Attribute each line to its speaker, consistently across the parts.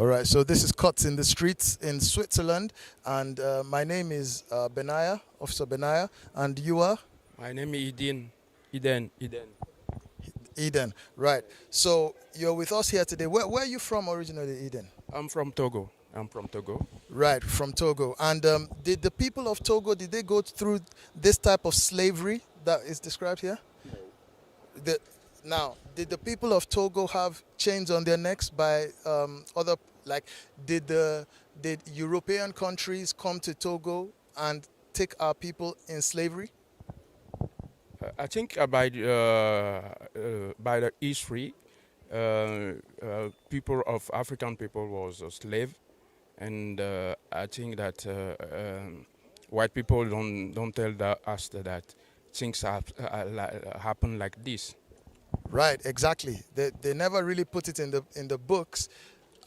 Speaker 1: All right, so this is Cuts in the Streets in Switzerland, and my name is Benaya, Officer Benaya, and you are?
Speaker 2: My name is Eden.
Speaker 1: Eden, right. So you're with us here today. Where are you from originally, Eden?
Speaker 2: I'm from Togo.
Speaker 1: Right, from Togo. And did the people of Togo, did they go through this type of slavery that is described here? No. Now, did the people of Togo have chains on their necks by other, like, did European countries come to Togo and take our people in slavery?
Speaker 2: I think by the history, people of African people was a slave, and I think that white people don't tell us that things happen like this.
Speaker 1: Right, exactly. They never really put it in the books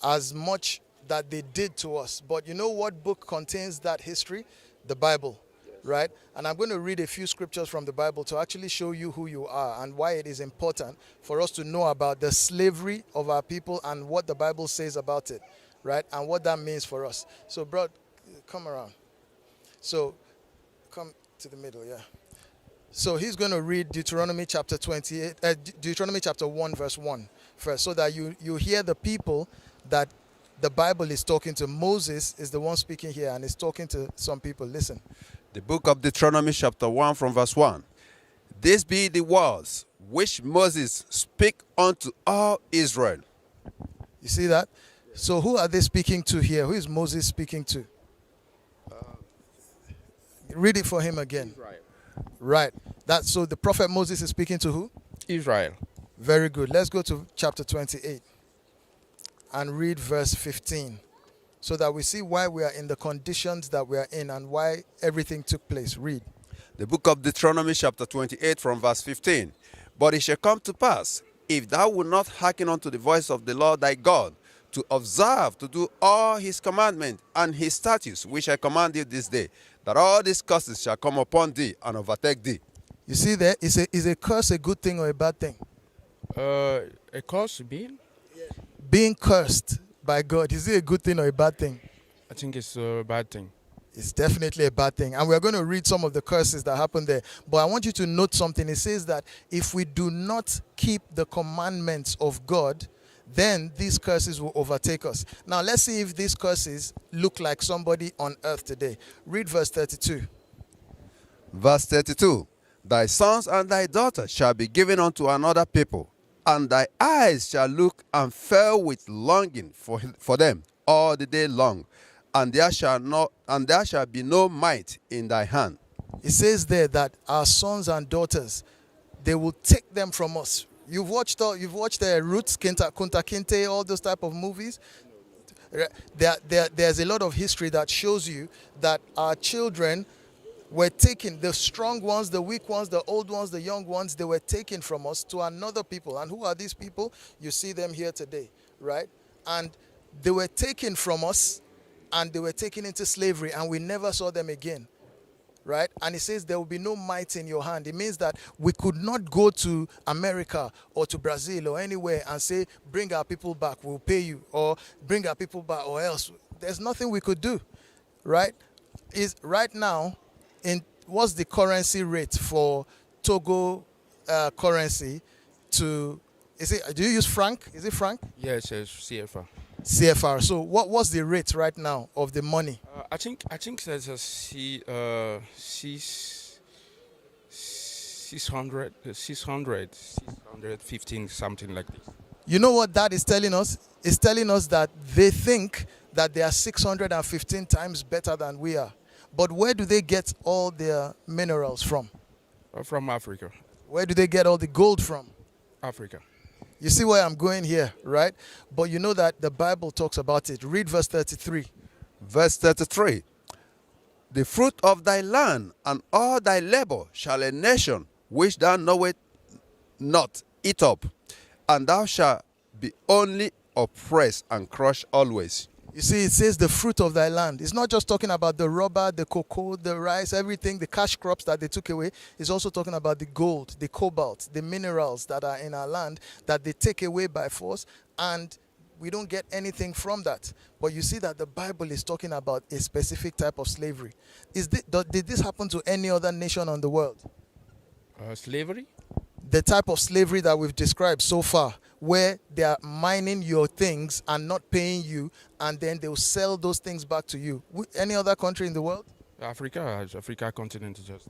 Speaker 1: as much that they did to us. But you know what book contains that history? The Bible, right? And I'm going to read a few scriptures from the Bible to actually show you who you are and why it is important for us to know about the slavery of our people and what the Bible says about it, right? And what that means for us. So, bro, come around. So, come to the middle, yeah. So he's going to read Deuteronomy chapter 1 verse 1 first, so that you hear the people that the Bible is talking to. Moses is the one speaking here and is talking to some people. Listen.
Speaker 3: The book of Deuteronomy chapter 1 from verse 1. This be the words which Moses spake unto all Israel.
Speaker 1: You see that? So who are they speaking to here? Who is Moses speaking to? Read it for him again.
Speaker 2: Israel.
Speaker 1: Right. So the prophet Moses is speaking to who?
Speaker 2: Israel.
Speaker 1: Very good. Let's go to chapter 28 and read verse 15 so that we see why we are in the conditions that we are in and why everything took place. Read.
Speaker 3: The book of Deuteronomy chapter 28 from verse 15. But it shall come to pass, if thou wilt not hearken unto the voice of the Lord thy God, to observe, to do all his commandments and his statutes, which I command thee this day, that all these curses shall come upon thee and overtake thee.
Speaker 1: You see there? Is a curse a good thing or a bad thing?
Speaker 2: A curse being?
Speaker 1: Being cursed by God, is it a good thing or a bad thing?
Speaker 2: I think it's a bad thing.
Speaker 1: It's definitely a bad thing. And we're going to read some of the curses that happen there. But I want you to note something. It says that if we do not keep the commandments of God, then these curses will overtake us. Now, let's see if these curses look like somebody on earth today. Read verse 32.
Speaker 3: Verse 32. Thy sons and thy daughters shall be given unto another people, and thy eyes shall look and fail with longing for them all the day long, and there shall be no might in thy hand.
Speaker 1: It says there that our sons and daughters, they will take them from us. You've watched Roots, Kunta Kinte, all those type of movies. There's a lot of history that shows you that our children were taken, the strong ones, the weak ones, the old ones, the young ones, they were taken from us to another people. And who are these people? You see them here today, right? And they were taken from us and they were taken into slavery and we never saw them again. Right? And it says there will be no might in your hand. It means that we could not go to America or to Brazil or anywhere and say, bring our people back, we'll pay you, or bring our people back, or else. There's nothing we could do. Right? Right now, what's the currency rate for Togo currency do you use franc? Is it franc?
Speaker 2: Yes, it's CFR.
Speaker 1: CFR. So what's the rate right now of the money?
Speaker 2: I think there's a 615, something like this.
Speaker 1: You know what that is telling us? It's telling us that they think that they are 615 times better than we are. But where do they get all their minerals from?
Speaker 2: From Africa.
Speaker 1: Where do they get all the gold from?
Speaker 2: Africa.
Speaker 1: You see where I'm going here, right? But you know that the Bible talks about it. Read verse 33.
Speaker 3: Verse 33. The fruit of thy land and all thy labor shall a nation which thou knowest not eat up, and thou shalt be only oppressed and crushed always.
Speaker 1: You see, it says the fruit of thy land. It's not just talking about the rubber, the cocoa, the rice, everything, the cash crops that they took away. It's also talking about the gold, the cobalt, the minerals that are in our land that they take away by force. And We don't get anything from that. But you see that the Bible is talking about a specific type of slavery. Did this happen to any other nation on the world?
Speaker 2: Slavery?
Speaker 1: The type of slavery that we've described so far, where they are mining your things and not paying you, and then they'll sell those things back to you. Any other country in the world?
Speaker 2: Africa continent is just.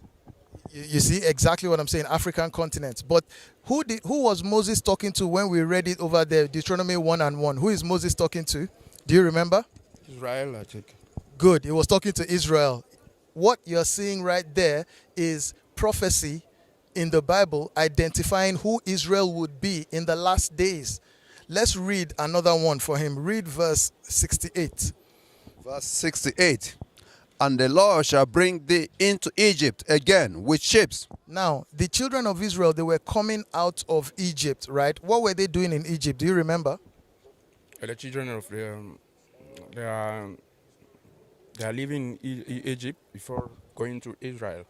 Speaker 1: You see exactly what I'm saying, African continent. But who was Moses talking to when we read it over there, Deuteronomy 1:1? Who is Moses talking to? Do you remember?
Speaker 2: Israel, I think.
Speaker 1: Good. He was talking to Israel. What you're seeing right there is prophecy in the Bible identifying who Israel would be in the last days. Let's read another one for him. Read verse 68.
Speaker 3: Verse 68. And the Lord shall bring thee into Egypt again with ships.
Speaker 1: Now, the children of Israel, they were coming out of Egypt, right? What were they doing in Egypt? Do you remember?
Speaker 2: The children of they are living in Egypt before going to Israel.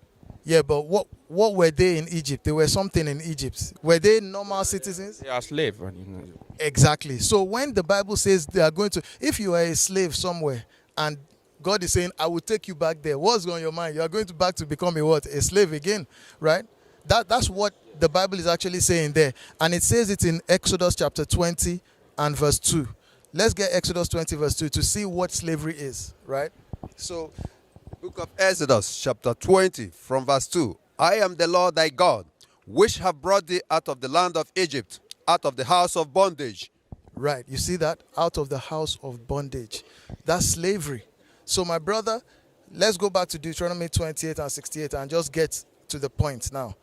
Speaker 1: Yeah, but what were they in Egypt? They were something in Egypt. Were they normal citizens?
Speaker 2: They are slaves.
Speaker 1: Exactly. So when the Bible says they are going to, if you are a slave somewhere and God is saying, I will take you back there, what's on your mind? You are going back to become a what? A slave again, right? That's what the Bible is actually saying there. And it says it in Exodus chapter 20 and verse 2. Let's get Exodus 20 verse 2 to see what slavery is, right? So,
Speaker 3: Book of Exodus chapter 20 from verse 2. I am the Lord thy God, which have brought thee out of the land of Egypt, out of the house of bondage.
Speaker 1: right, you see that? Out of the house of bondage. That's slavery. So my brother, let's go back to Deuteronomy 28 and 68 and just get to the point now.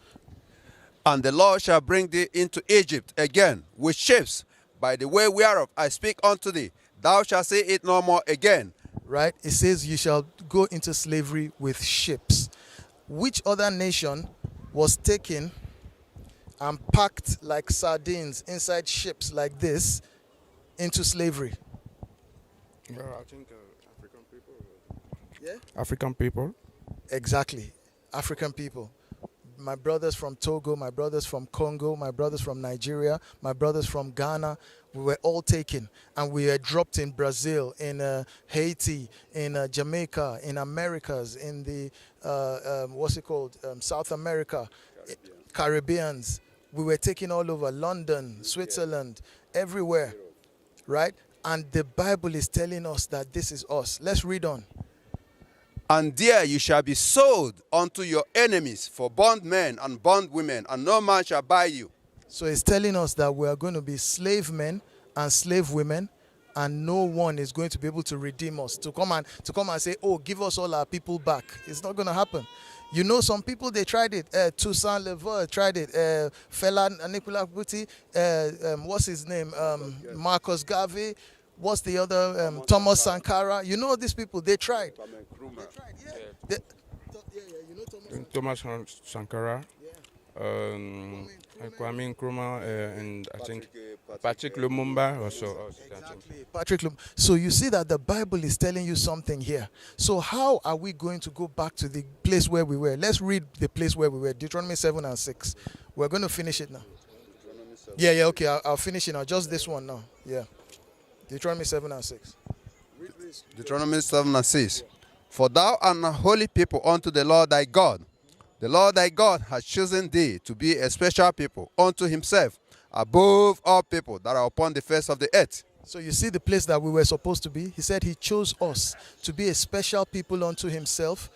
Speaker 3: And the Lord shall bring thee into Egypt again with ships, by the way whereof I speak unto thee. Thou shalt say it no more again.
Speaker 1: Right? It says you shall go into slavery with ships. Which other nation was taken and packed like sardines inside ships like this into slavery?
Speaker 2: I think African people.
Speaker 1: Yeah?
Speaker 2: African people.
Speaker 1: Exactly. African people. My brothers from Togo, my brothers from Congo, my brothers from Nigeria, my brothers from Ghana, we were all taken and we were dropped in Brazil, in Haiti, in Jamaica, in Americas, in the, South America, Caribbeans. We were taken all over, London, Switzerland, everywhere, right? And the Bible is telling us that this is us. Let's read on.
Speaker 3: And there you shall be sold unto your enemies for bondmen and bondwomen, and no man shall buy you.
Speaker 1: So it's telling us that we are going to be slave men and slave women, and no one is going to be able to redeem us, to come and say, oh, give us all our people back. It's not going to happen. You know, some people, they tried it. Toussaint Louverture tried it. Fela Nicolas Buti, what's his name? Marcus Garvey. What's the other? Thomas Sankara. You know these people, they tried. They tried, yeah. You know
Speaker 2: Thomas Sankara. Kwame Nkrumah, and I think Patrick Lumumba also.
Speaker 1: Exactly, Patrick Lumumba. So you see that the Bible is telling you something here. So how are we going to go back to the place where we were? Let's read the place where we were, Deuteronomy 7 and 6. We're going to finish it now. Yeah, okay, I'll finish it now. Just this one now. Yeah. Deuteronomy 7 and 6.
Speaker 3: Deuteronomy 7 and 6. For thou art a holy people unto the Lord thy God. The Lord thy God has chosen thee to be a special people unto himself, above all people that are upon the face of the earth.
Speaker 1: So you see the place that we were supposed to be? He said he chose us to be a special people unto himself,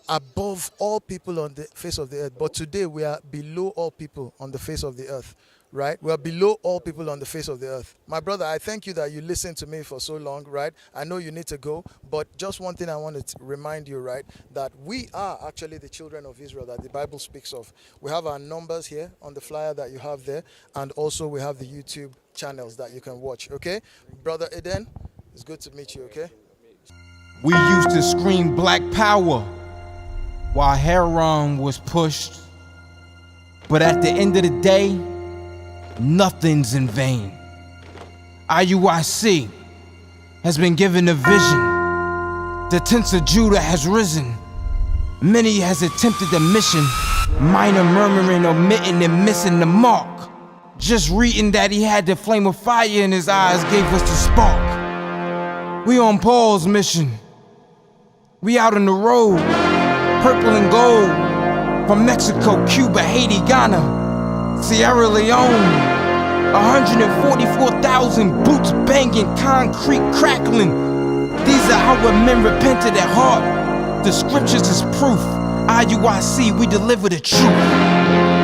Speaker 1: above all people on the face of the earth. But today we are below all people on the face of the earth. Right? We are below all people on the face of the earth. My brother, I thank you that you listened to me for so long, right? I know you need to go, but just one thing I want to remind you, right? That we are actually the children of Israel that the Bible speaks of. We have our numbers here on the flyer that you have there, and also we have the YouTube channels that you can watch, okay? Brother Eden, it's good to meet you, okay?
Speaker 4: We used to scream black power while heroin was pushed. But at the end of the day, nothing's in vain. IUIC has been given a vision. The tents of Judah has risen. Many has attempted the mission, minor murmuring, omitting, and missing the mark. Just reading that he had the flame of fire in his eyes gave us the spark. We on Paul's mission. We out on the road, purple and gold, from Mexico, Cuba, Haiti, Ghana, Sierra Leone. 144,000 boots banging, concrete crackling. These are our men repented at heart. The scriptures is proof. IUIC, we deliver the truth.